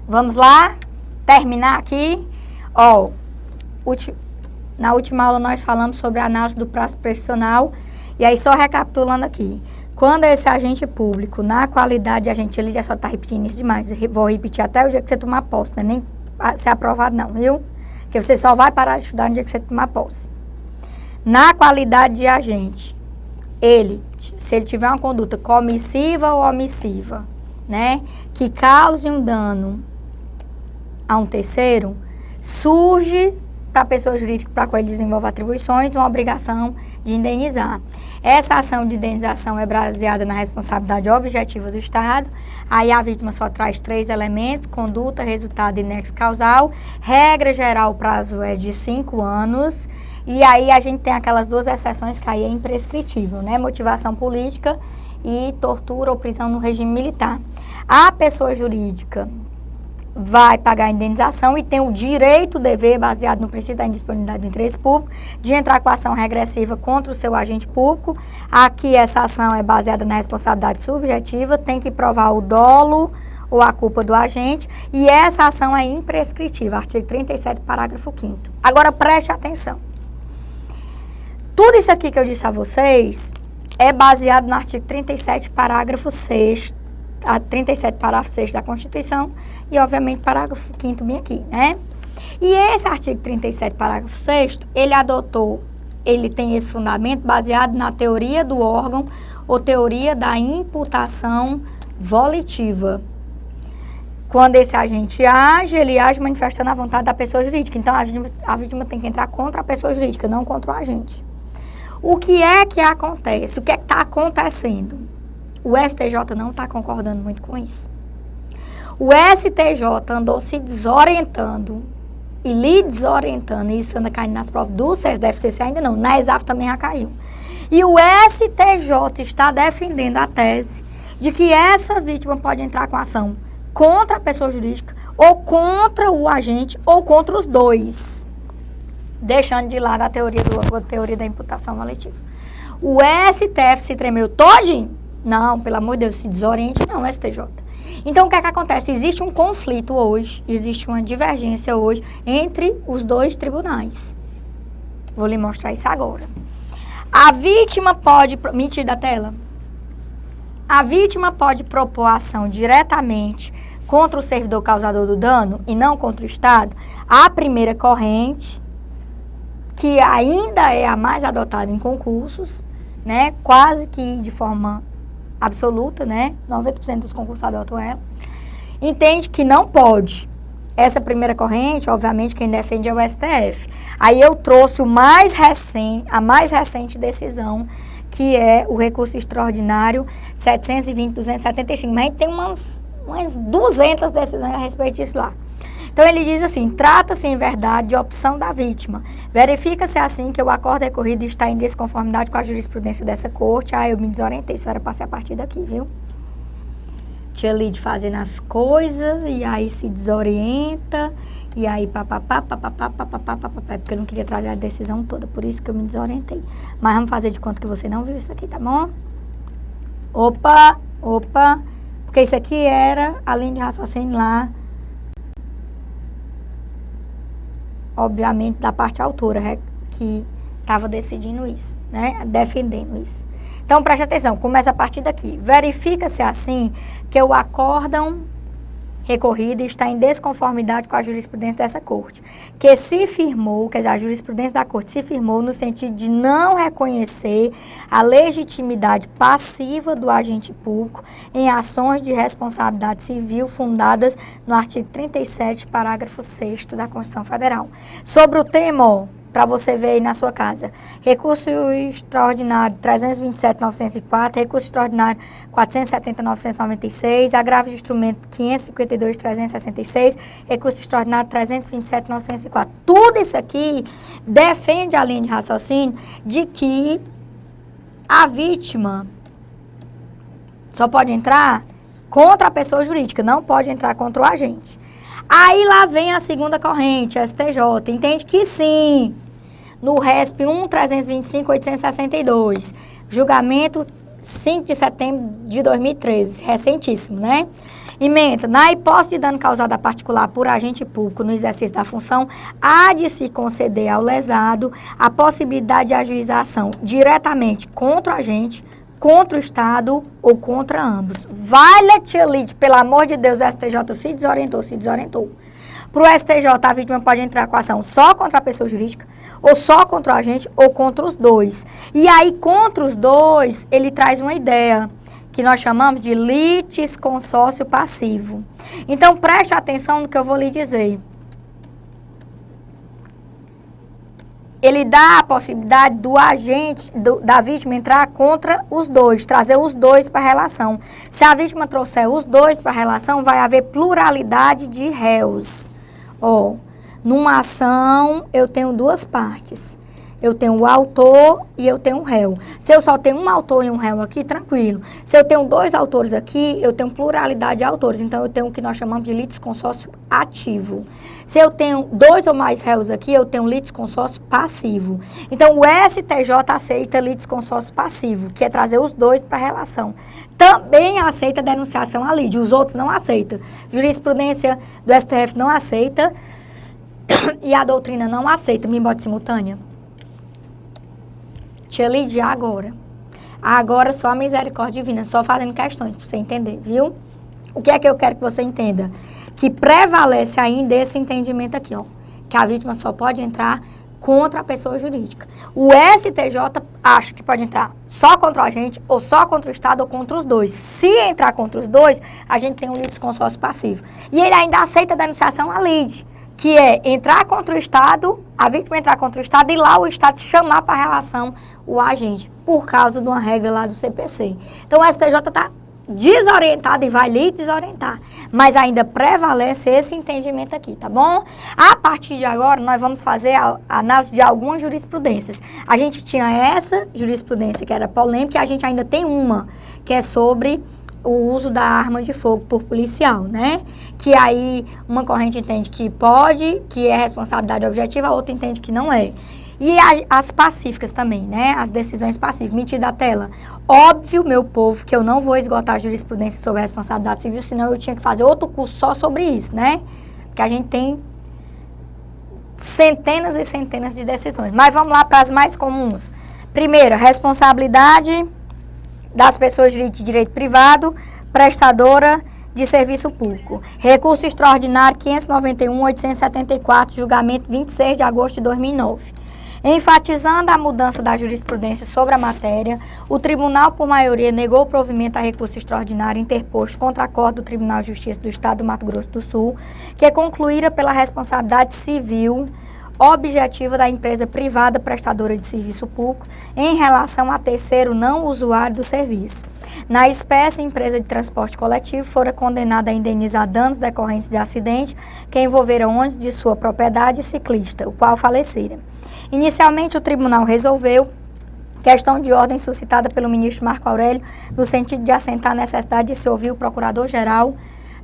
Vamos lá? Terminar aqui. Ó, na última aula nós falamos sobre a análise do prazo prescricional. E aí, só recapitulando aqui. Quando esse agente público, na qualidade de agente, ele já só está repetindo isso demais. Eu vou repetir até o dia que você tomar posse, não é nem ser aprovado não, viu? Porque você só vai parar de estudar no dia que você tomar posse. Na qualidade de agente, se ele tiver uma conduta comissiva ou omissiva, né, que cause um dano a um terceiro, surge para a pessoa jurídica para a qual ele desenvolve atribuições uma obrigação de indenizar. Essa ação de indenização é baseada na responsabilidade objetiva do Estado. Aí a vítima só traz 3 elementos: conduta, resultado e nexo causal. Regra geral, o prazo é de 5 anos. E aí a gente tem aquelas 2 exceções que aí é imprescritível, né? Motivação política e tortura ou prisão no regime militar. A pessoa jurídica vai pagar a indenização e tem o direito, dever, baseado no princípio da indisponibilidade do interesse público, de entrar com ação regressiva contra o seu agente público. Aqui essa ação é baseada na responsabilidade subjetiva, tem que provar o dolo ou a culpa do agente, e essa ação é imprescritível, artigo 37, parágrafo 5º. Agora preste atenção. Tudo isso aqui que eu disse a vocês é baseado no artigo 37, parágrafo 6º, 37, parágrafo 6 da Constituição, e obviamente parágrafo 5º bem aqui, né? E esse artigo 37, parágrafo 6º, ele tem esse fundamento baseado na teoria do órgão ou teoria da imputação volitiva. Quando esse agente age, ele age manifestando a vontade da pessoa jurídica. Então, a vítima tem que entrar contra a pessoa jurídica, não contra o agente. O que é que acontece? O que é que está acontecendo? O STJ não está concordando muito com isso. O STJ andou se desorientando e lhe desorientando, e isso anda caindo nas provas do CESDEF, ainda não, na ESAF também já caiu. E o STJ está defendendo a tese de que essa vítima pode entrar com ação contra a pessoa jurídica, ou contra o agente, ou contra os dois, deixando de lado a teoria da imputação volitiva. O STF se tremeu todinho. Não, pelo amor de Deus, se desoriente não, STJ. Então, o que é que acontece? Existe um conflito hoje, existe uma divergência hoje entre os 2 tribunais. Vou lhe mostrar isso agora. A vítima pode... Me tira da tela. A vítima pode propor ação diretamente contra o servidor causador do dano e não contra o Estado. A primeira corrente, que ainda é a mais adotada em concursos, né? Quase que de forma absoluta, né? 90% dos concursos adotam ela. Entende que não pode. Essa primeira corrente, obviamente, quem defende é o STF. Aí eu trouxe a mais recente decisão, que é o recurso extraordinário 720.275. Mas a gente tem umas 200 decisões a respeito disso lá. Então, ele diz assim: trata-se, em verdade, de opção da vítima. Verifica-se assim que o acordo recorrido está em desconformidade com a jurisprudência dessa corte. Ah, eu me desorientei, isso era para ser a partir daqui, viu? Tinha ali de fazendo as coisas, e aí se desorienta, e aí papapá, porque eu não queria trazer a decisão toda, por isso que eu me desorientei. Mas vamos fazer de conta que você não viu isso aqui, tá bom? Opa, porque isso aqui era a linha de raciocínio lá, obviamente, da parte autora, que estava decidindo isso, né? Defendendo isso. Então, preste atenção, começa a partir daqui. Verifica-se assim que o acórdão recorrido está em desconformidade com a jurisprudência dessa corte, que se firmou, quer dizer, a jurisprudência da corte se firmou no sentido de não reconhecer a legitimidade passiva do agente público em ações de responsabilidade civil fundadas no artigo 37, parágrafo 6º da Constituição Federal. Sobre o tema, ó, para você ver aí na sua casa: recurso extraordinário 327.904, recurso extraordinário 470.996, agravo de instrumento 552.366, recurso extraordinário 327.904. Tudo isso aqui defende a linha de raciocínio de que a vítima só pode entrar contra a pessoa jurídica, não pode entrar contra o agente. Aí lá vem a segunda corrente, STJ, entende que sim, no RESP 1.325.862, julgamento 5 de setembro de 2013, recentíssimo, né? Ementa, na hipótese de dano causado a particular por agente público no exercício da função, há de se conceder ao lesado a possibilidade de ajuizar a ação diretamente contra o agente, contra o Estado ou contra ambos. Valha-te, Lide, pelo amor de Deus, o STJ se desorientou. Para o STJ, a vítima pode entrar com a ação só contra a pessoa jurídica, ou só contra o agente, ou contra os dois. E aí, contra os dois, ele traz uma ideia que nós chamamos de litisconsórcio passivo. Então, preste atenção no que eu vou lhe dizer. Ele dá a possibilidade do agente, da vítima entrar contra os dois, trazer os dois para a relação. Se a vítima trouxer os dois para a relação, vai haver pluralidade de réus. Numa ação, eu tenho duas partes. Eu tenho o autor e eu tenho o réu. Se eu só tenho um autor e um réu aqui, tranquilo. Se eu tenho dois autores aqui, eu tenho pluralidade de autores. Então, eu tenho o que nós chamamos de litisconsórcio ativo. Se eu tenho dois ou mais réus aqui, eu tenho litisconsórcio passivo. Então, o STJ aceita litisconsórcio passivo, que é trazer os dois para a relação. Também aceita denunciação à lide, os outros não aceitam. Jurisprudência do STF não aceita e a doutrina não aceita. Me bote simultânea. Tia Lídia, agora. Agora só a misericórdia divina, só fazendo questões para você entender, viu? O que é que eu quero que você entenda? Que prevalece ainda esse entendimento aqui, que a vítima só pode entrar contra a pessoa jurídica. O STJ acha que pode entrar só contra o agente, ou só contra o Estado, ou contra os dois. Se entrar contra os dois, a gente tem um litisconsórcio passivo. E ele ainda aceita a denunciação à lide, que é entrar contra o Estado, a vítima entrar contra o Estado e lá o Estado chamar para a relação o agente, por causa de uma regra lá do CPC. Então, o STJ está desorientado e vai lhe desorientar. Mas ainda prevalece esse entendimento aqui, tá bom? A partir de agora, nós vamos fazer a análise de algumas jurisprudências. A gente tinha essa jurisprudência que era polêmica e a gente ainda tem uma, que é sobre o uso da arma de fogo por policial, né? Que aí uma corrente entende que pode, que é responsabilidade objetiva, a outra entende que não é. E as pacíficas também, né? As decisões pacíficas. Me tira da tela. Óbvio, meu povo, que eu não vou esgotar a jurisprudência sobre a responsabilidade civil, senão eu tinha que fazer outro curso só sobre isso, né? Porque a gente tem centenas e centenas de decisões. Mas vamos lá para as mais comuns. Primeiro, responsabilidade das pessoas de direito privado, prestadora de serviço público. Recurso extraordinário 591.874, julgamento 26 de agosto de 2009. Enfatizando a mudança da jurisprudência sobre a matéria, o tribunal, por maioria, negou o provimento a recurso extraordinário interposto contra acordo do Tribunal de Justiça do Estado do Mato Grosso do Sul, que concluíra pela responsabilidade civil objetiva da empresa privada prestadora de serviço público em relação a terceiro não usuário do serviço. Na espécie, a empresa de transporte coletivo fora condenada a indenizar danos decorrentes de acidente que envolveram ônibus de sua propriedade e ciclista, o qual falecera. Inicialmente, o tribunal resolveu questão de ordem suscitada pelo ministro Marco Aurélio no sentido de assentar a necessidade de se ouvir o Procurador-Geral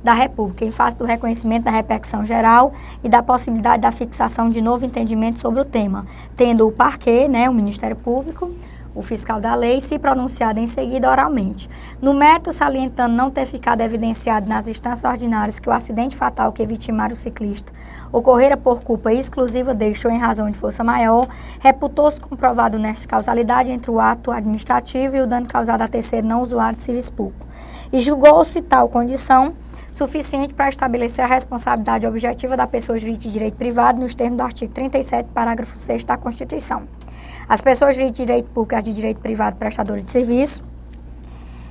da República, em face do reconhecimento da repercussão geral e da possibilidade da fixação de novo entendimento sobre o tema, tendo o parquê, né, o Ministério Público, o fiscal da lei, se pronunciado em seguida oralmente. No mérito, salientando não ter ficado evidenciado nas instâncias ordinárias que o acidente fatal que vitimara o ciclista ocorrera por culpa exclusiva dele ou em razão de força maior, reputou-se comprovado nesta causalidade entre o ato administrativo e o dano causado a terceiro não usuário de serviço público. E julgou-se tal condição suficiente para estabelecer a responsabilidade objetiva da pessoa jurídica de direito privado nos termos do artigo 37, parágrafo 6º da Constituição. As pessoas de direito público e as de direito privado prestadoras de serviço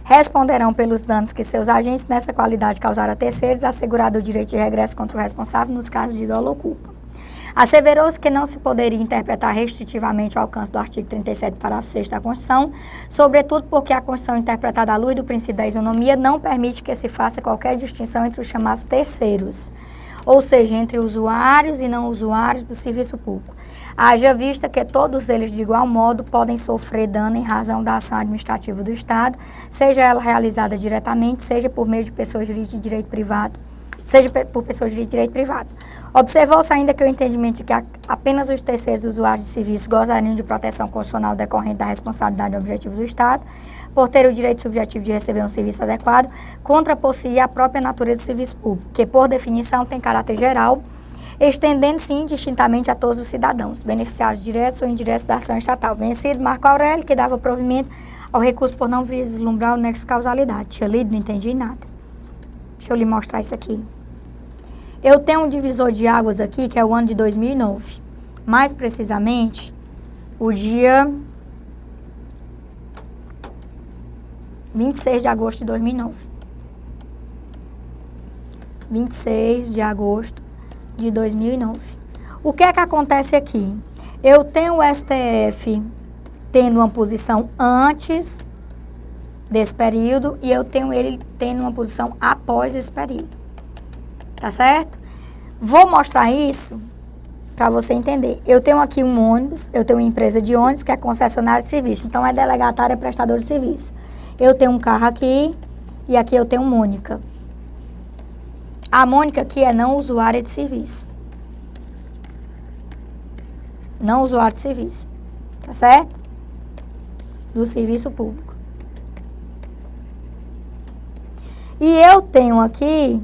responderão pelos danos que seus agentes nessa qualidade causaram a terceiros, assegurado o direito de regresso contra o responsável nos casos de dolo ou culpa. Asseverou-se que não se poderia interpretar restritivamente o alcance do artigo 37, parágrafo 6 da Constituição, sobretudo porque a Constituição, interpretada à luz do princípio da isonomia, não permite que se faça qualquer distinção entre os chamados terceiros, ou seja, entre usuários e não usuários do serviço público. Haja vista que todos eles, de igual modo, podem sofrer dano em razão da ação administrativa do Estado, seja ela realizada diretamente, seja por meio de pessoas jurídicas de direito privado seja por pessoas de direito privado. Observou-se ainda que o entendimento de que apenas os terceiros usuários de serviço gozariam de proteção constitucional decorrente da responsabilidade objetiva do Estado, por ter o direito subjetivo de receber um serviço adequado, contrapor-se à própria natureza do serviço público, que, por definição, tem caráter geral, estendendo-se indistintamente a todos os cidadãos, beneficiários diretos ou indiretos da ação estatal. Vencido Marco Aurélio, que dava provimento ao recurso por não vislumbrar o nexo de causalidade. Tinha lido, não entendi nada. Deixa eu lhe mostrar isso aqui. Eu tenho um divisor de águas aqui, que é o ano de 2009. Mais precisamente, o dia 26 de agosto de 2009. 26 de agosto de 2009. O que é que acontece aqui? Eu tenho o STF tendo uma posição antes desse período e eu tenho ele tendo uma posição após esse período. Tá certo? Vou mostrar isso para você entender. Eu tenho aqui um ônibus, eu tenho uma empresa de ônibus que é concessionária de serviço, então é delegatária prestador de serviço. Eu tenho um carro aqui e aqui eu tenho Mônica. A Mônica aqui é não usuária de serviço. Não usuária de serviço. Tá certo? Do serviço público. E eu tenho aqui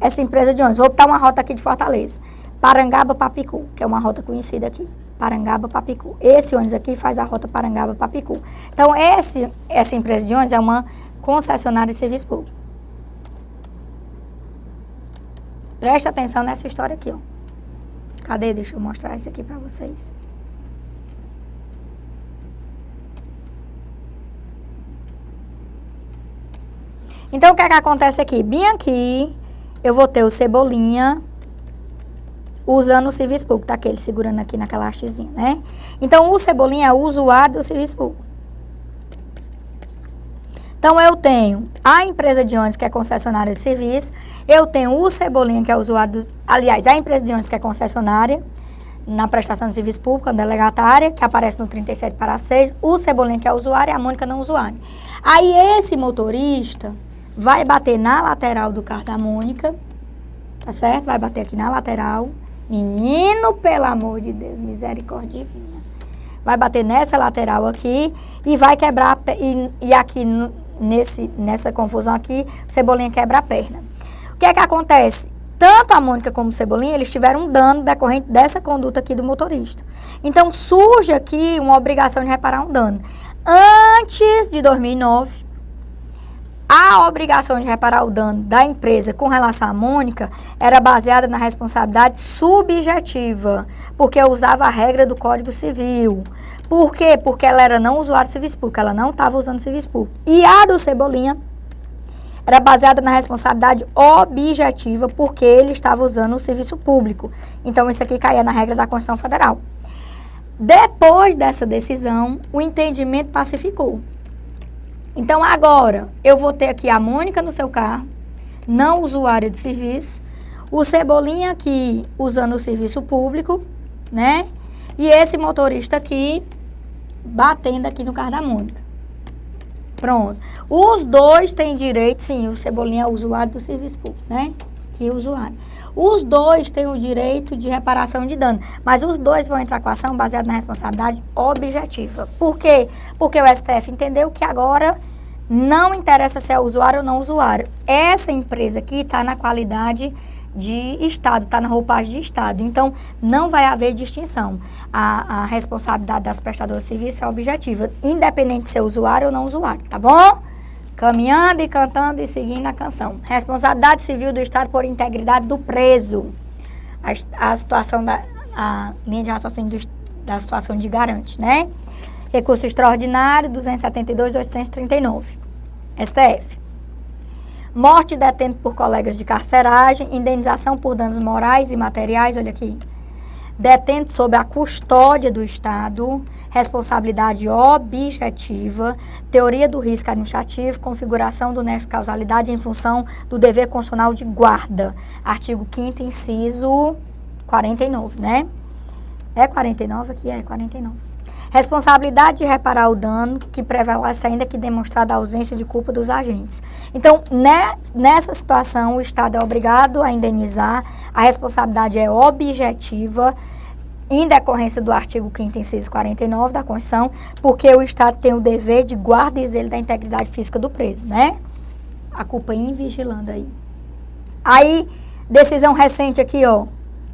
essa empresa de ônibus. Vou botar uma rota aqui de Fortaleza. Parangaba-Papicu, que é uma rota conhecida aqui. Parangaba-Papicu. Esse ônibus aqui faz a rota Parangaba-Papicu. Então, essa empresa de ônibus é uma concessionária de serviço público. Preste atenção nessa história aqui, ó. Cadê? Deixa eu mostrar isso aqui para vocês. Então, o que é que acontece aqui? Bem aqui, eu vou ter o Cebolinha usando o serviço público. Tá aqui, ele segurando aqui naquela hastezinha, né? Então, o Cebolinha é o usuário do serviço público. Então, eu tenho a empresa de ônibus, que é concessionária de serviço. Eu tenho o Cebolinha, que é o usuário do... Aliás, a empresa de ônibus, que é concessionária na prestação de serviço público, a delegatária, que aparece no 37, parágrafo 6. O Cebolinha, que é o usuário, e a Mônica não usuária. Aí, esse motorista vai bater na lateral do carro da Mônica, tá certo? Vai bater aqui na lateral. Menino, pelo amor de Deus, misericórdia divina. Vai bater nessa lateral aqui e vai quebrar, e aqui nessa confusão aqui, o Cebolinha quebra a perna. O que é que acontece? Tanto a Mônica como o Cebolinha, eles tiveram um dano decorrente dessa conduta aqui do motorista. Então, surge aqui uma obrigação de reparar um dano. Antes de 2009, a obrigação de reparar o dano da empresa com relação à Mônica era baseada na responsabilidade subjetiva, porque eu usava a regra do Código Civil. Por quê? Porque ela era não usuária de serviço público, ela não estava usando serviço público. E a do Cebolinha era baseada na responsabilidade objetiva, porque ele estava usando o serviço público. Então, isso aqui caía na regra da Constituição Federal. Depois dessa decisão, o entendimento pacificou. Então, agora, eu vou ter aqui a Mônica no seu carro, não usuária de serviço, o Cebolinha aqui usando o serviço público, né? E esse motorista aqui batendo aqui no carro da Mônica. Pronto. Os dois têm direito, sim, o Cebolinha é o usuário do serviço público, né? Que é o usuário. Os dois têm o direito de reparação de dano, mas os dois vão entrar com a ação baseada na responsabilidade objetiva. Por quê? Porque o STF entendeu que agora não interessa se é usuário ou não usuário. Essa empresa aqui está na qualidade de Estado, está na roupagem de Estado. Então, não vai haver distinção. A responsabilidade das prestadoras de serviço é objetiva, independente de ser usuário ou não usuário, tá bom? Caminhando e cantando e seguindo a canção. Responsabilidade civil do Estado por integridade do preso. A situação a linha de raciocínio da situação de garante, né? Recurso extraordinário 272.839. STF. Morte detento por colegas de carceragem, indenização por danos morais e materiais, olha aqui. Detento sob a custódia do Estado, responsabilidade objetiva, teoria do risco administrativo, configuração do nexo de causalidade em função do dever constitucional de guarda. Artigo 5º, inciso 49, né? É 49 aqui? É 49. Responsabilidade de reparar o dano que prevalece ainda que demonstrada a ausência de culpa dos agentes. Então, nessa situação, o Estado é obrigado a indenizar, a responsabilidade é objetiva, em decorrência do artigo 5º, inciso 49 da Constituição, porque o Estado tem o dever de guarda e zelo da integridade física do preso, né? A culpa invigilando aí. Aí, decisão recente aqui, ó,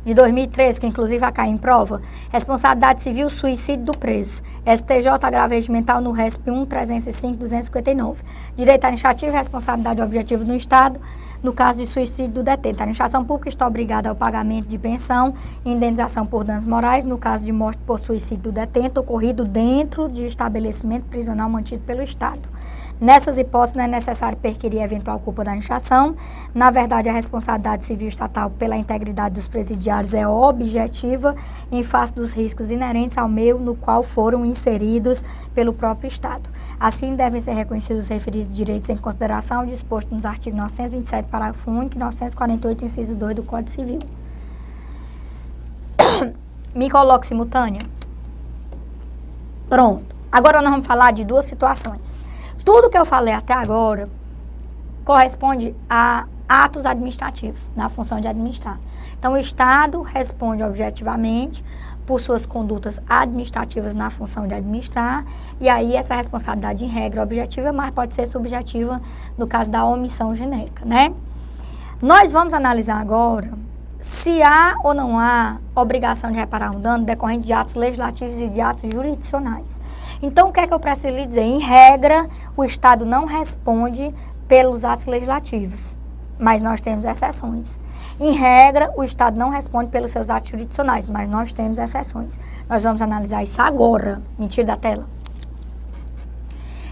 de 2013, que inclusive vai cair em prova, responsabilidade civil, suicídio do preso. STJ, agravamento mental no RESP 1, 305, 259. Direito administrativo e responsabilidade objetiva do Estado, no caso de suicídio do detento. A administração pública está obrigada ao pagamento de pensão e indenização por danos morais, no caso de morte por suicídio do detento, ocorrido dentro de estabelecimento prisional mantido pelo Estado. Nessas hipóteses, não é necessário perquirir eventual culpa da administração. Na verdade, a responsabilidade civil estatal pela integridade dos presidiários é objetiva em face dos riscos inerentes ao meio no qual foram inseridos pelo próprio Estado. Assim, devem ser reconhecidos os referidos direitos em consideração ao disposto nos artigos 927, parágrafo único e 948, inciso 2 do Código Civil. Me coloco simultânea? Pronto. Agora nós vamos falar de duas situações. Tudo que eu falei até agora corresponde a atos administrativos, na função de administrar. Então, o Estado responde objetivamente por suas condutas administrativas na função de administrar, e aí essa responsabilidade em regra é objetiva, mas pode ser subjetiva no caso da omissão genérica, né? Nós vamos analisar agora se há ou não há obrigação de reparar um dano decorrente de atos legislativos e de atos jurisdicionais. Então, o que é que eu preciso lhe dizer? Em regra, o Estado não responde pelos atos legislativos, mas nós temos exceções. Em regra, o Estado não responde pelos seus atos jurisdicionais, mas nós temos exceções. Nós vamos analisar isso agora. Mentira da tela.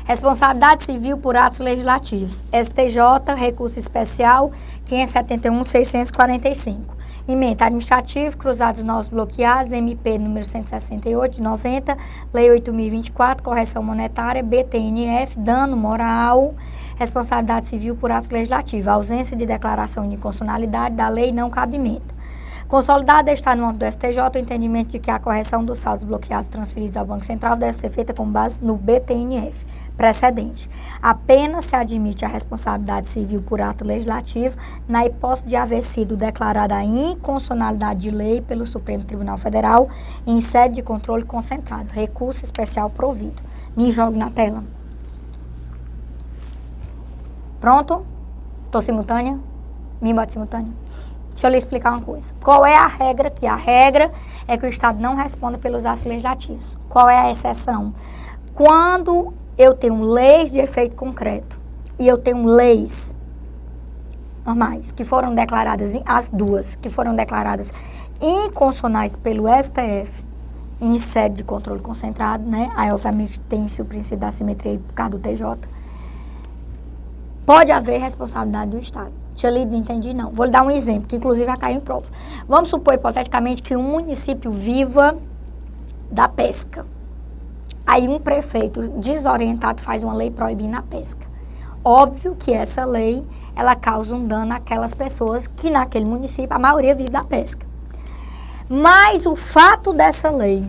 Responsabilidade civil por atos legislativos. STJ, recurso especial 571.645. Emenda administrativo, cruzados novos bloqueados, MP número 168 de 90, Lei 8.024, correção monetária, BTNF, dano moral, responsabilidade civil por ato legislativo, ausência de declaração de inconstitucionalidade da lei, não cabimento. Consolidado está no âmbito do STJ o entendimento de que a correção dos saldos bloqueados transferidos ao Banco Central deve ser feita com base no BTNF precedente. Apenas se admite a responsabilidade civil por ato legislativo na hipótese de haver sido declarada a inconstitucionalidade de lei pelo Supremo Tribunal Federal em sede de controle concentrado. Recurso especial provido. Me jogue na tela. Pronto? Estou simultânea? Me bota simultânea? Deixa eu lhe explicar uma coisa. Qual é a regra aqui? A regra é que o Estado não responda pelos atos legislativos. Qual é a exceção? Quando eu tenho leis de efeito concreto e eu tenho leis normais que foram declaradas, as duas, que foram declaradas inconstitucionais pelo STF em sede de controle concentrado, né? Aí, obviamente, tem-se o princípio da simetria por causa do TJ. Pode haver responsabilidade do Estado. Tinha lido, não entendi, não. Vou lhe dar um exemplo, que inclusive vai cair em prova. Vamos supor, hipoteticamente, que um município viva da pesca. Aí um prefeito desorientado faz uma lei proibindo a pesca. Óbvio que essa lei, ela causa um dano àquelas pessoas que naquele município, a maioria vive da pesca. Mas o fato dessa lei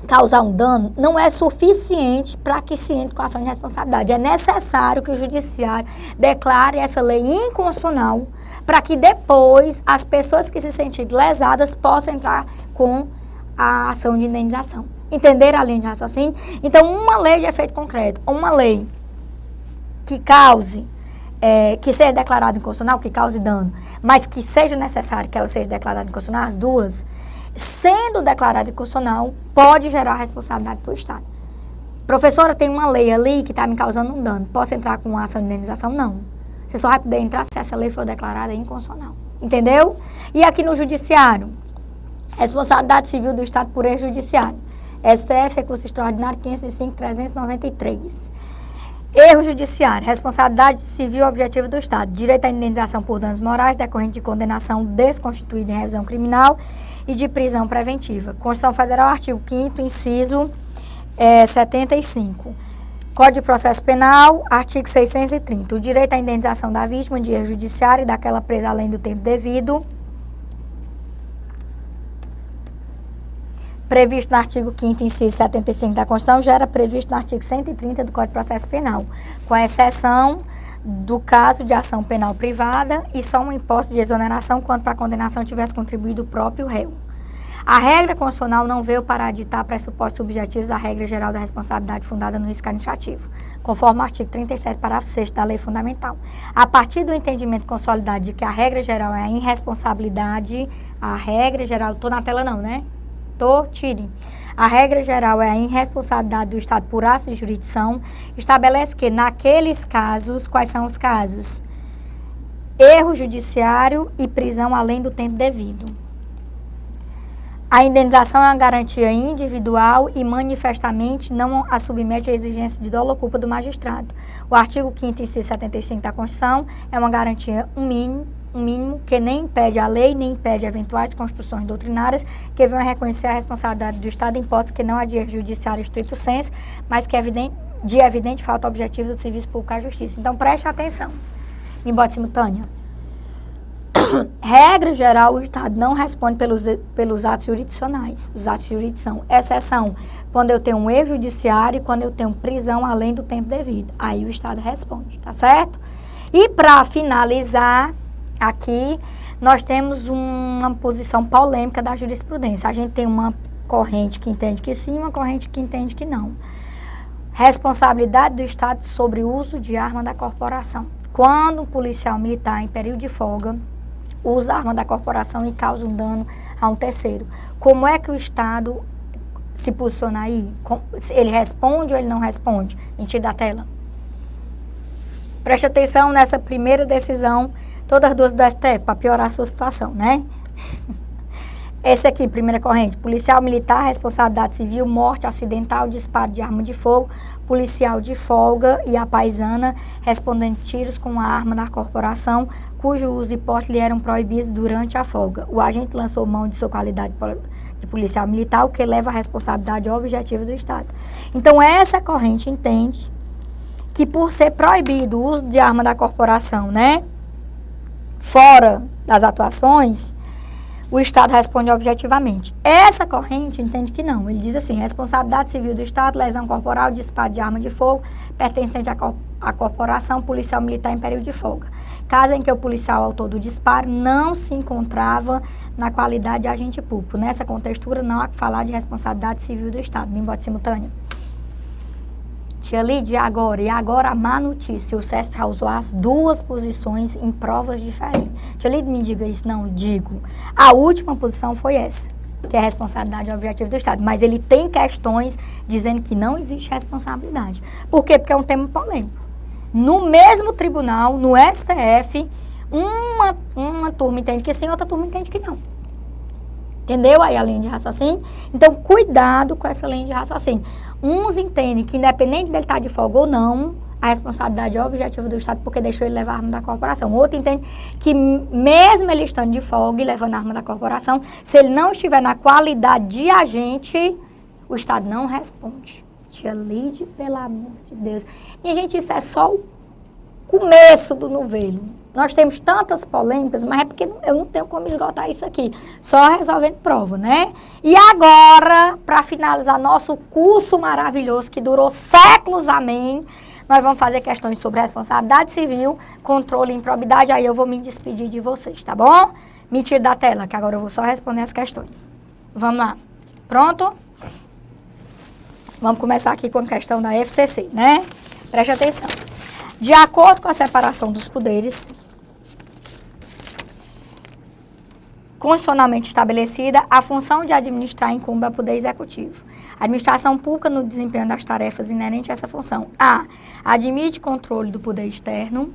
causar um dano não é suficiente para que se entre com a ação de responsabilidade. É necessário que o judiciário declare essa lei inconstitucional para que depois as pessoas que se sentirem lesadas possam entrar com a ação de indenização. Entenderam a linha de raciocínio? Então, uma lei de efeito concreto, uma lei que cause, que seja declarada inconstitucional, que cause dano, mas que seja necessário que ela seja declarada inconstitucional, as duas, sendo declarada inconstitucional, pode gerar responsabilidade para o Estado. Professora, tem uma lei ali que está me causando um dano. Posso entrar com uma ação de indenização? Não. Você só vai poder entrar se essa lei for declarada inconstitucional. Entendeu? E aqui no Judiciário, responsabilidade civil do Estado por erro judiciário. STF, recurso extraordinário 505.393. Erro judiciário, responsabilidade civil objetiva do Estado. Direito à indenização por danos morais decorrente de condenação desconstituída em revisão criminal e de prisão preventiva. Constituição Federal, artigo 5º, inciso 75. Código de Processo Penal, artigo 630. O direito à indenização da vítima de erro judiciário e daquela presa além do tempo devido. previsto no artigo 5º, inciso 75 da Constituição, já era previsto no artigo 130 do Código de Processo Penal, com exceção do caso de ação penal privada e só um imposto de exoneração quando para a condenação tivesse contribuído o próprio réu. A regra constitucional não veio para aditar pressupostos subjetivos à regra geral da responsabilidade fundada no risco administrativo, conforme o artigo 37, parágrafo 6º da Lei Fundamental. A partir do entendimento consolidado de que a regra geral é a irresponsabilidade, a regra geral, estou na tela não, né? Tire. A regra geral é a irresponsabilidade do Estado por ato de jurisdição, estabelece que naqueles casos, quais são os casos? Erro judiciário e prisão além do tempo devido. A indenização é uma garantia individual e manifestamente não a submete à exigência de dolo ou culpa do magistrado. O artigo 5º, inciso 75 da Constituição é uma garantia mínimo que nem impede a lei, nem impede eventuais construções doutrinárias que venham a reconhecer a responsabilidade do Estado em hipótese que não há de judiciário estrito sensu, mas que é de evidente falta objetiva do serviço público à justiça. Então, preste atenção. Em bote simultânea. Regra geral, o Estado não responde pelos atos jurisdicionais. Os atos de jurisdição, exceção quando eu tenho um erro judiciário e quando eu tenho prisão além do tempo devido. Aí o Estado responde, tá certo? E para finalizar, aqui nós temos uma posição polêmica da jurisprudência. A gente tem uma corrente que entende que sim, uma corrente que entende que não. Responsabilidade do Estado sobre o uso de arma da corporação. Quando um policial militar em período de folga usa a arma da corporação e causa um dano a um terceiro. Como é que o Estado se posiciona aí? Ele responde ou ele não responde? Mentira da tela. Preste atenção nessa primeira decisão, todas as duas do STF, para piorar a sua situação, né? Esse aqui, primeira corrente, policial militar, responsabilidade civil, morte acidental, disparo de arma de fogo, policial de folga e a paisana respondendo tiros com a arma da corporação, cujo uso e porte lhe eram proibidos durante a folga. O agente lançou mão de sua qualidade de policial militar, o que leva à responsabilidade objetiva do Estado. Então, essa corrente entende que por ser proibido o uso de arma da corporação, né, fora das atuações, o Estado responde objetivamente. Essa corrente entende que não. Ele diz assim, responsabilidade civil do Estado, lesão corporal, disparo de arma de fogo, pertencente à corporação, policial militar em período de folga. Caso em que o policial autor do disparo não se encontrava na qualidade de agente público. Nessa contextura, não há que falar de responsabilidade civil do Estado. Me bote simultâneo. Tia Lídia, e agora a má notícia, o CESP já usou as duas posições em provas diferentes. Tia Lídia, me diga isso, não, digo. A última posição foi essa, que é a responsabilidade objetiva do Estado, mas ele tem questões dizendo que não existe responsabilidade. Por quê? Porque é um tema polêmico. No mesmo tribunal, no STF, uma turma entende que sim, outra turma entende que não. Entendeu aí a linha de raciocínio? Então, cuidado com essa linha de raciocínio. Uns entendem que, independente dele estar de folga ou não, a responsabilidade é objetiva do Estado porque deixou ele levar a arma da corporação. Outro entende que, mesmo ele estando de folga e levando a arma da corporação, se ele não estiver na qualidade de agente, o Estado não responde. Tia Lídia, pelo amor de Deus. Minha gente, isso é só o começo do novelo. Nós temos tantas polêmicas, mas é porque eu não tenho como esgotar isso aqui. Só resolvendo prova, né? E agora, para finalizar nosso curso maravilhoso, que durou séculos, amém, nós vamos fazer questões sobre responsabilidade civil, controle e improbidade. Aí eu vou me despedir de vocês, tá bom? Me tire da tela, que agora eu vou só responder as questões. Vamos lá. Pronto? Vamos começar aqui com a questão da FCC, né? Preste atenção. De acordo com a separação dos poderes constitucionalmente estabelecida, a função de administrar incumbe ao Poder Executivo. A administração pública, no desempenho das tarefas inerentes a essa função, a. Admite controle do poder externo,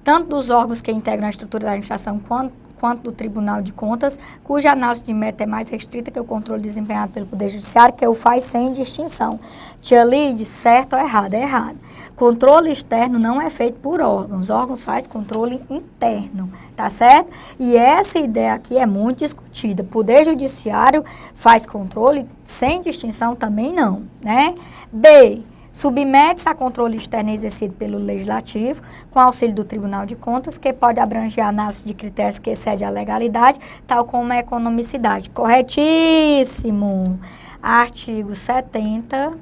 tanto dos órgãos que integram a estrutura da administração quanto do Tribunal de Contas, cuja análise de meta é mais restrita que o controle desempenhado pelo Poder Judiciário, que o faz sem distinção. Tia Lídia, certo ou errado? É errado. Controle externo não é feito por órgãos. Órgãos faz controle interno, tá certo? E essa ideia aqui é muito discutida. Poder Judiciário faz controle sem distinção também não, né? B. submete-se a controle externo exercido pelo Legislativo, com auxílio do Tribunal de Contas, que pode abranger a análise de critérios que excedem a legalidade, tal como a economicidade. Corretíssimo! Artigo 70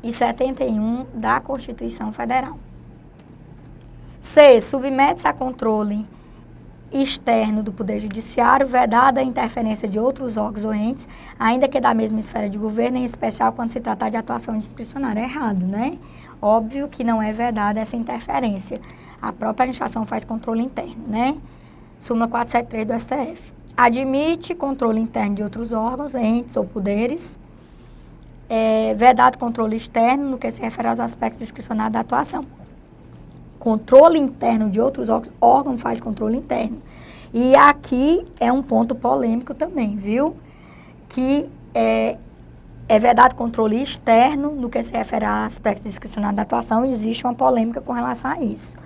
e 71 da Constituição Federal. C. Submete-se a controle externo do Poder Judiciário, vedada a interferência de outros órgãos ou entes, ainda que da mesma esfera de governo, em especial quando se tratar de atuação discricionária. É errado, né? Óbvio que não é vedada essa interferência. A própria administração faz controle interno, né? Súmula 473 do STF. Admite controle interno de outros órgãos, entes ou poderes. Vedado controle externo no que se refere aos aspectos discricionários da atuação. Controle interno de outros órgãos faz controle interno. E aqui é um ponto polêmico também, viu? Que é vedado controle externo no que se refere a aspectos discricionários da atuação. Existe uma polêmica com relação a isso.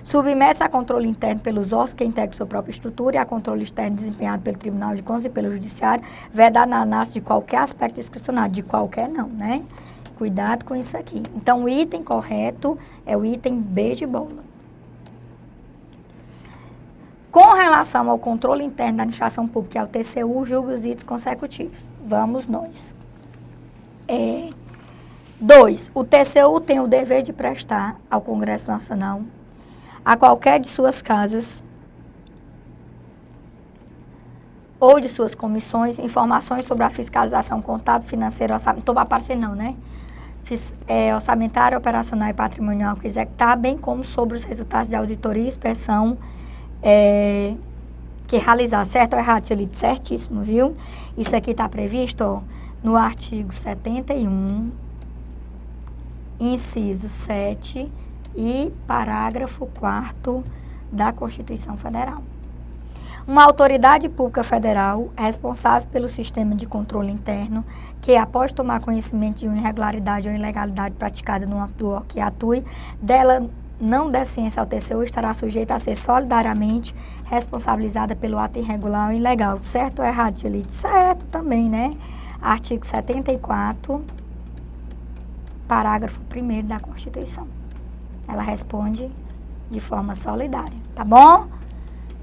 Submete-se a controle interno pelos órgãos que integram sua própria estrutura e a controle externo desempenhado pelo Tribunal de Contas e pelo Judiciário, vedado na análise de qualquer aspecto discricionário. De qualquer não, né? Cuidado com isso aqui. Então, o item correto é o item B de bola. Com relação ao controle interno da administração pública, que é o TCU, julgue os itens consecutivos. Vamos nós. 2. O TCU tem o dever de prestar ao Congresso Nacional, a qualquer de suas casas ou de suas comissões, informações sobre a fiscalização contábil, financeira, orçamentária, não estou aparecendo não, né? Orçamentária, operacional e patrimonial que executar, bem como sobre os resultados de auditoria e inspeção que realizar. Certo ou errado, Tchelite? Certíssimo, viu? Isso aqui está previsto, ó, no artigo 71, inciso 7 e parágrafo 4º da Constituição Federal. Uma autoridade pública federal responsável pelo sistema de controle interno que, após tomar conhecimento de uma irregularidade ou ilegalidade praticada no âmbito do que atue, dela não der ciência ao TCU, estará sujeita a ser solidariamente responsabilizada pelo ato irregular ou ilegal. Certo ou errado, Tchelite? Certo também, né? Artigo 74, parágrafo 1º da Constituição. Ela responde de forma solidária, tá bom?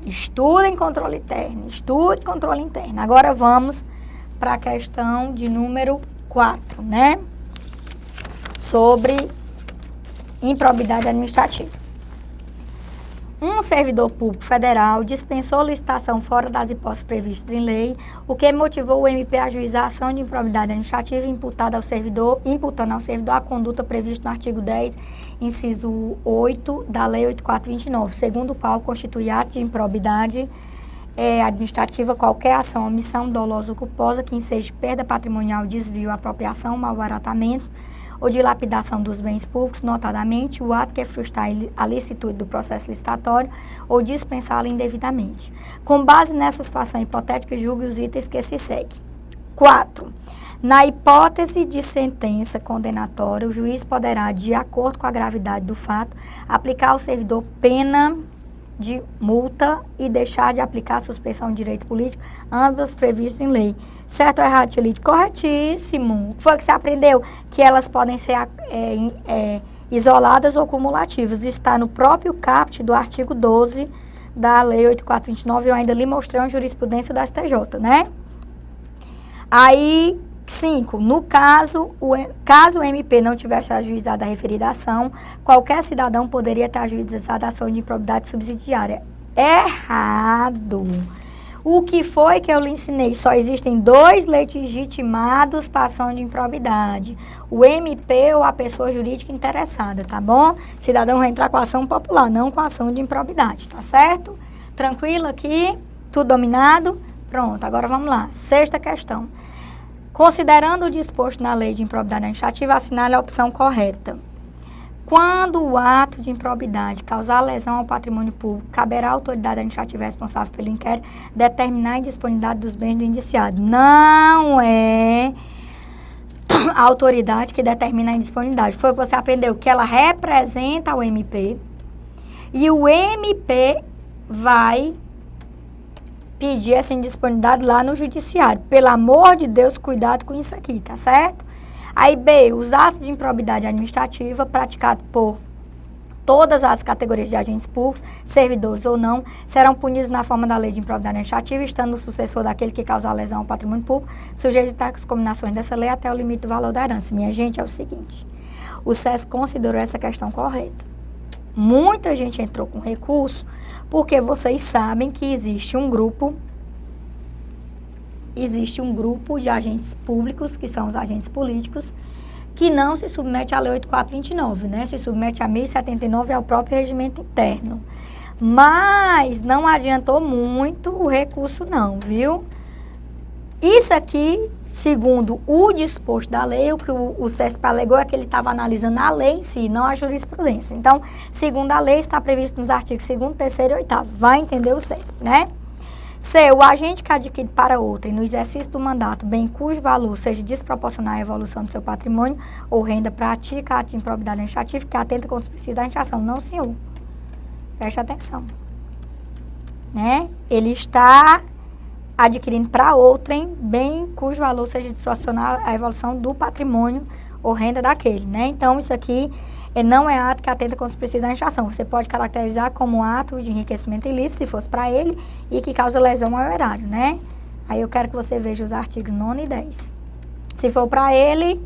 Estudem controle interno, estude controle interno. Agora vamos para a questão de número 4, né? Sobre improbidade administrativa. Um servidor público federal dispensou licitação fora das hipóteses previstas em lei, o que motivou o MP a ajuizar a ação de improbidade administrativa imputando ao servidor a conduta prevista no artigo 10, inciso 8 da Lei 8429, segundo o qual constitui ato de improbidade administrativa qualquer ação, omissão, dolosa ou culposa que enseje perda patrimonial, desvio, apropriação, malbaratamento ou dilapidação dos bens públicos, notadamente o ato que frustrar a licitude do processo licitatório ou dispensá-lo indevidamente. Com base nessa situação hipotética, julgue os itens que se seguem. 4. Na hipótese de sentença condenatória, o juiz poderá, de acordo com a gravidade do fato, aplicar ao servidor pena de multa e deixar de aplicar a suspensão de direitos políticos, ambas previstas em lei. Certo ou errado, Tchelite? Corretíssimo. O que foi que você aprendeu? Que elas podem ser isoladas ou cumulativas. Está no próprio caput do artigo 12 da Lei 8429. Eu ainda lhe mostrei uma jurisprudência do STJ, né? Aí, 5. No caso o MP não tivesse ajuizado a referida ação, qualquer cidadão poderia ter ajuizado a ação de improbidade subsidiária. Errado. O que foi que eu lhe ensinei? Só existem 2 legitimados para ação de improbidade. O MP ou a pessoa jurídica interessada, tá bom? Cidadão vai entrar com a ação popular, não com a ação de improbidade, tá certo? Tranquilo aqui? Tudo dominado? Pronto, agora vamos lá. 6ª questão. Considerando o disposto na lei de improbidade administrativa, assinale a opção correta. Quando o ato de improbidade causar lesão ao patrimônio público, caberá à autoridade administrativa responsável pelo inquérito determinar a indisponibilidade dos bens do indiciado. Não é a autoridade que determina a indisponibilidade. Foi o que você aprendeu, que ela representa o MP e o MP vai pedir essa indisponibilidade lá no judiciário. Pelo amor de Deus, cuidado com isso aqui, tá certo? Aí, B, os atos de improbidade administrativa praticados por todas as categorias de agentes públicos, servidores ou não, serão punidos na forma da lei de improbidade administrativa, estando o sucessor daquele que causar lesão ao patrimônio público, sujeito às combinações dessa lei até o limite do valor da herança. Minha gente, é o seguinte, o SESC considerou essa questão correta. Muita gente entrou com recurso, porque vocês sabem que existe um grupo de agentes públicos, que são os agentes políticos, que não se submete à Lei 8429, né? Se submete a 1079 ao próprio regimento interno. Mas não adiantou muito o recurso não, viu? Isso aqui, segundo o disposto da lei, o que o CESP alegou é que ele estava analisando a lei em si, não a jurisprudência. Então, segundo a lei, está previsto nos artigos 2º, 3º e 8º. Vai entender o CESP, né? C. O agente que adquire para outrem no exercício do mandato, bem cujo valor seja desproporcional à evolução do seu patrimônio ou renda, pratica ato de improbidade administrativa que atenta contra os princípios da administração. Não, senhor. Preste atenção. Né? Ele está adquirindo para outrem, bem cujo valor seja desproporcional à evolução do patrimônio ou renda daquele. Né? Então, isso aqui não é ato que atenta contra os princípios da administração. Você pode caracterizar como ato de enriquecimento ilícito, se fosse para ele, e que causa lesão ao erário, né? Aí eu quero que você veja os artigos 9 e 10. Se for para ele,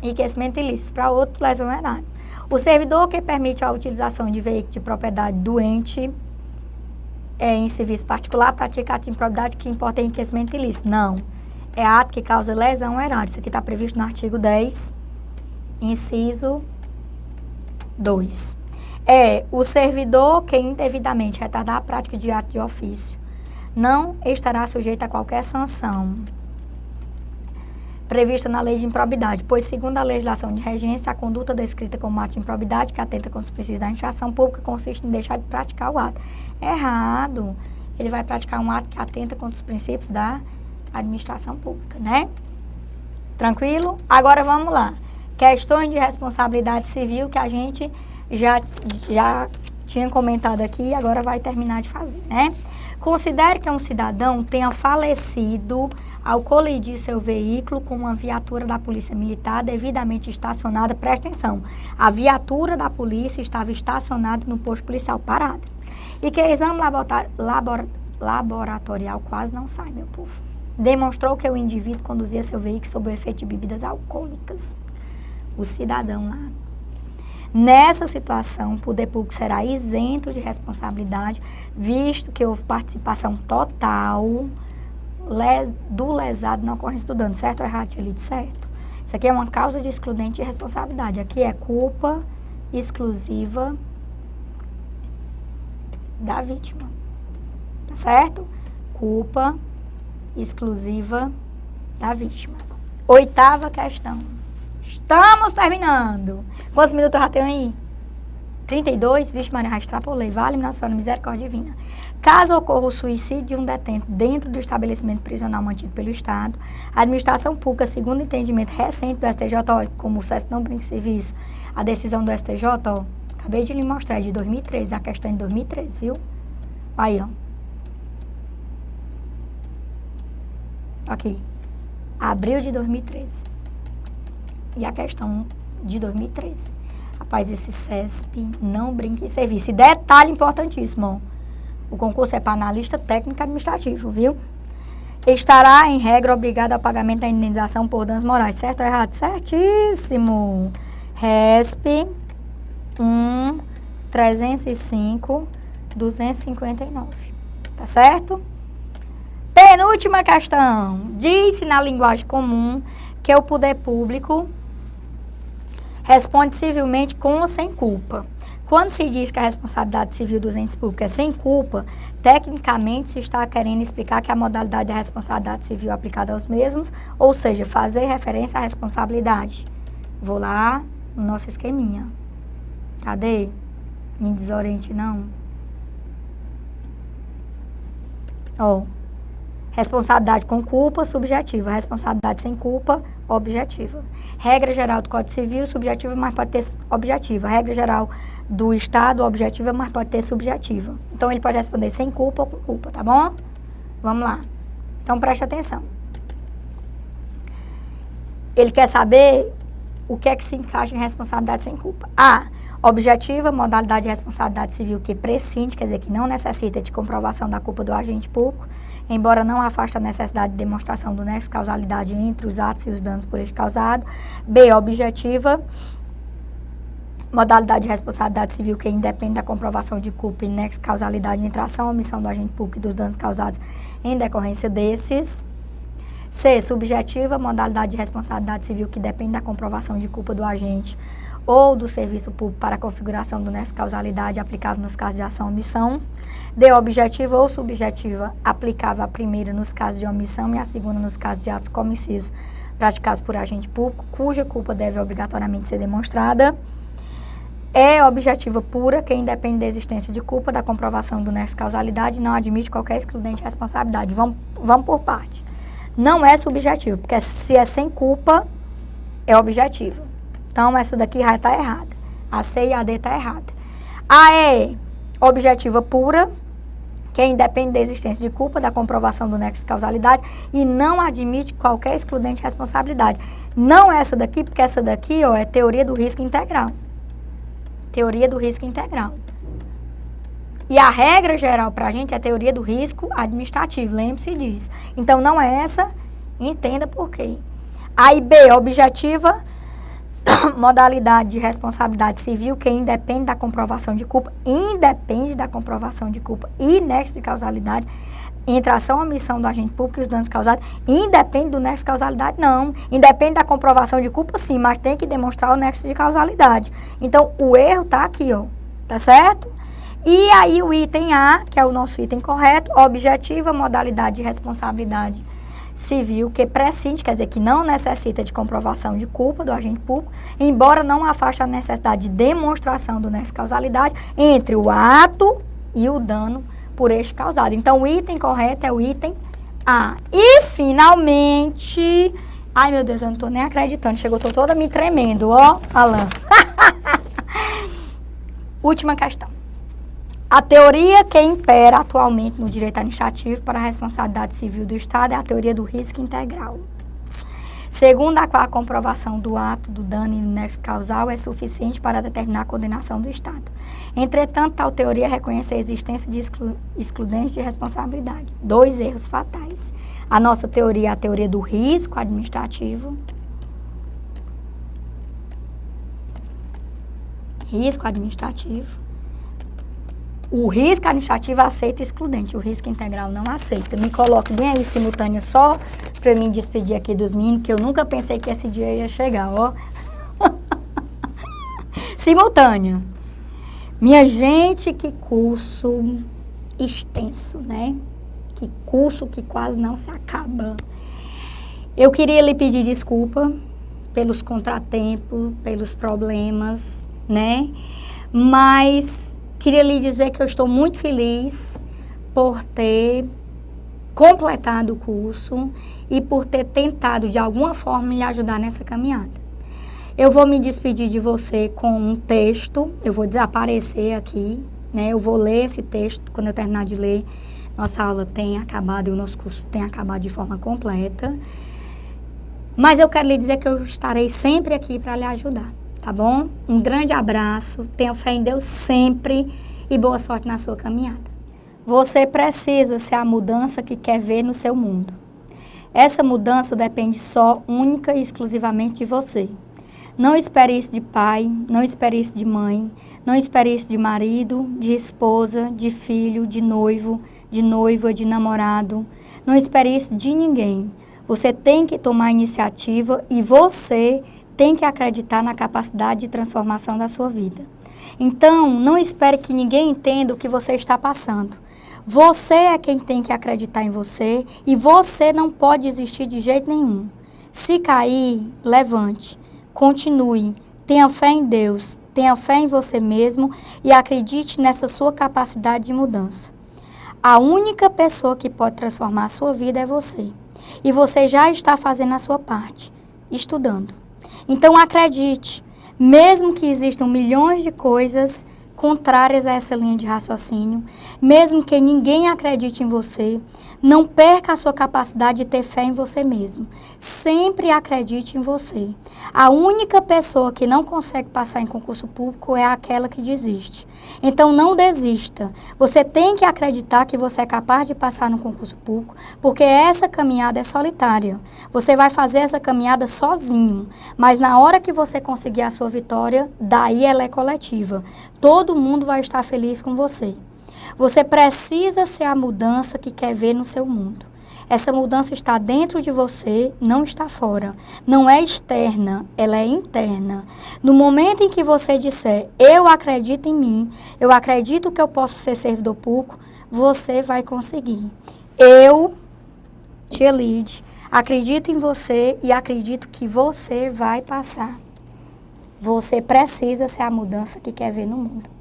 enriquecimento ilícito. Para outro, lesão ao erário. O servidor que permite a utilização de veículo de propriedade doente em serviço particular pratica ato de improbidade que importa enriquecimento ilícito. Não. É ato que causa lesão ao erário. Isso aqui está previsto no artigo 10. Inciso 2. É o servidor que indevidamente retardar a prática de ato de ofício não estará sujeito a qualquer sanção prevista na lei de improbidade, pois, segundo a legislação de regência, a conduta descrita como ato de improbidade que atenta contra os princípios da administração pública consiste em deixar de praticar o ato. Errado. Ele vai praticar um ato que atenta contra os princípios da administração pública, né? Tranquilo? Agora vamos lá. Questões de responsabilidade civil que a gente já tinha comentado aqui e agora vai terminar de fazer, né? Considere que um cidadão tenha falecido ao colidir seu veículo com uma viatura da Polícia Militar devidamente estacionada. Presta atenção, a viatura da polícia estava estacionada no posto policial, parada. E que o exame laboratorial quase não sai, meu povo. Demonstrou que o indivíduo conduzia seu veículo sob o efeito de bebidas alcoólicas. O cidadão lá. Nessa situação, o poder público será isento de responsabilidade, visto que houve participação total do lesado na ocorrência do dano. Certo ou errado, Tia Lide? Certo. Isso aqui é uma causa de excludente de responsabilidade. Aqui é culpa exclusiva da vítima. Tá certo? Culpa exclusiva da vítima. 8ª questão. Estamos terminando. Quantos minutos eu já tenho aí? 32? Vixe, Maria, já extrapolei. Vale-me Nossa Senhora, misericórdia divina. Caso ocorra o suicídio de um detento dentro do estabelecimento prisional mantido pelo Estado, a administração pública, segundo o entendimento recente do STJ, ó, como o SESC não brinca serviço, a decisão do STJ, ó, acabei de lhe mostrar, é de 2013, a questão é de 2013, viu? Aí, ó. Aqui. Abril de 2013. E a questão de 2013. Rapaz, esse CESP não brinca em serviço. E detalhe importantíssimo, ó. O concurso é para analista técnico administrativo, viu? Estará, em regra, obrigado ao pagamento da indenização por danos morais. Certo ou errado? Certíssimo. RESP 1.305.259. Tá certo? Penúltima questão. Diz-se na linguagem comum que o poder público responde civilmente com ou sem culpa. Quando se diz que a responsabilidade civil dos entes públicos é sem culpa, tecnicamente se está querendo explicar que a modalidade da responsabilidade civil aplicada aos mesmos, ou seja, fazer referência à responsabilidade. Vou lá no nosso esqueminha. Cadê? Me desoriente não. Ó. Responsabilidade com culpa, subjetiva. Responsabilidade sem culpa, objetiva. Regra geral do Código Civil, subjetiva, mas pode ter objetiva. Regra geral do Estado, objetiva, mas pode ter subjetiva. Então, ele pode responder sem culpa ou com culpa, tá bom? Vamos lá. Então, preste atenção. Ele quer saber o que é que se encaixa em responsabilidade sem culpa. A. Objetiva, modalidade de responsabilidade civil que prescinde, quer dizer, que não necessita de comprovação da culpa do agente público, embora não afaste a necessidade de demonstração do nexo de causalidade entre os atos e os danos por este causado. B. Objetiva, modalidade de responsabilidade civil que independe da comprovação de culpa e nexo de causalidade entre a ação ou omissão do agente público e dos danos causados em decorrência desses. C. Subjetiva, modalidade de responsabilidade civil que depende da comprovação de culpa do agente ou do serviço público para a configuração do nexo de causalidade aplicável nos casos de ação ou omissão. D. Objetiva ou subjetiva, aplicável a primeira nos casos de omissão e a segunda nos casos de atos comissivos praticados por agente público, cuja culpa deve obrigatoriamente ser demonstrada. É objetiva pura, que independe da existência de culpa, da comprovação do nexo de causalidade e não admite qualquer excludente de responsabilidade. Vamos por parte. Não é subjetivo, porque se é sem culpa, é objetivo. Então, essa daqui já está errada. A C e a D está errada. A é objetiva pura, que independe da existência de culpa, da comprovação do nexo de causalidade e não admite qualquer excludente de responsabilidade. Não essa daqui, porque essa daqui, ó, é teoria do risco integral. Teoria do risco integral. E a regra geral para a gente é a teoria do risco administrativo, lembre-se disso. Então, não é essa, entenda por quê. Aí, B, objetiva, modalidade de responsabilidade civil, que independe da comprovação de culpa e nexo de causalidade entre a ação ou omissão do agente público e os danos causados, independe do nexo de causalidade, não. Independe da comprovação de culpa, sim, mas tem que demonstrar o nexo de causalidade. Então, o erro tá aqui, ó, tá certo? E aí o item A, que é o nosso item correto, objetiva, modalidade de responsabilidade civil, que prescinde, quer dizer, que não necessita de comprovação de culpa do agente público, embora não afaste a necessidade de demonstração do nexo de causalidade entre o ato e o dano por este causado. Então, o item correto é o item A. E, finalmente, ai meu Deus, eu não estou nem acreditando, chegou, estou toda me tremendo, ó, Alan. Última questão. A teoria que impera atualmente no direito administrativo para a responsabilidade civil do Estado é a teoria do risco integral, segundo a qual a comprovação do ato, do dano e do nexo causal é suficiente para determinar a condenação do Estado. Entretanto, tal teoria reconhece a existência de excludentes de responsabilidade. Dois erros fatais. A nossa teoria é a teoria do risco administrativo. Risco administrativo. O risco administrativo aceita excludente, o risco integral não aceita. Me coloque bem aí simultânea só para me despedir aqui dos meninos, que eu nunca pensei que esse dia ia chegar, ó. Simultânea. Minha gente, que curso extenso, né? Que curso que quase não se acaba. Eu queria lhe pedir desculpa pelos contratempos, pelos problemas, né? Mas queria lhe dizer que eu estou muito feliz por ter completado o curso e por ter tentado, de alguma forma, lhe ajudar nessa caminhada. Eu vou me despedir de você com um texto, eu vou desaparecer aqui, né? Eu vou ler esse texto, quando eu terminar de ler, nossa aula tem acabado e o nosso curso tem acabado de forma completa. Mas eu quero lhe dizer que eu estarei sempre aqui para lhe ajudar. Tá bom? Um grande abraço, tenha fé em Deus sempre e boa sorte na sua caminhada. Você precisa ser a mudança que quer ver no seu mundo. Essa mudança depende só, única e exclusivamente de você. Não espere isso de pai, não espere isso de mãe, não espere isso de marido, de esposa, de filho, de noivo, de noiva, de namorado. Não espere isso de ninguém. Você tem que tomar a iniciativa e você tem que acreditar na capacidade de transformação da sua vida. Então, não espere que ninguém entenda o que você está passando. Você é quem tem que acreditar em você e você não pode desistir de jeito nenhum. Se cair, levante, continue, tenha fé em Deus, tenha fé em você mesmo e acredite nessa sua capacidade de mudança. A única pessoa que pode transformar a sua vida é você. E você já está fazendo a sua parte, estudando. Então acredite, mesmo que existam milhões de coisas contrárias a essa linha de raciocínio, mesmo que ninguém acredite em você, não perca a sua capacidade de ter fé em você mesmo. Sempre acredite em você. A única pessoa que não consegue passar em concurso público é aquela que desiste. Então não desista. Você tem que acreditar que você é capaz de passar no concurso público, porque essa caminhada é solitária. Você vai fazer essa caminhada sozinho, mas na hora que você conseguir a sua vitória, daí ela é coletiva. Todo mundo vai estar feliz com você. Você precisa ser a mudança que quer ver no seu mundo. Essa mudança está dentro de você, não está fora. Não é externa, ela é interna. No momento em que você disser, eu acredito em mim, eu acredito que eu posso ser servidor público, você vai conseguir. Eu, Tia Lide, acredito em você e acredito que você vai passar. Você precisa ser a mudança que quer ver no mundo.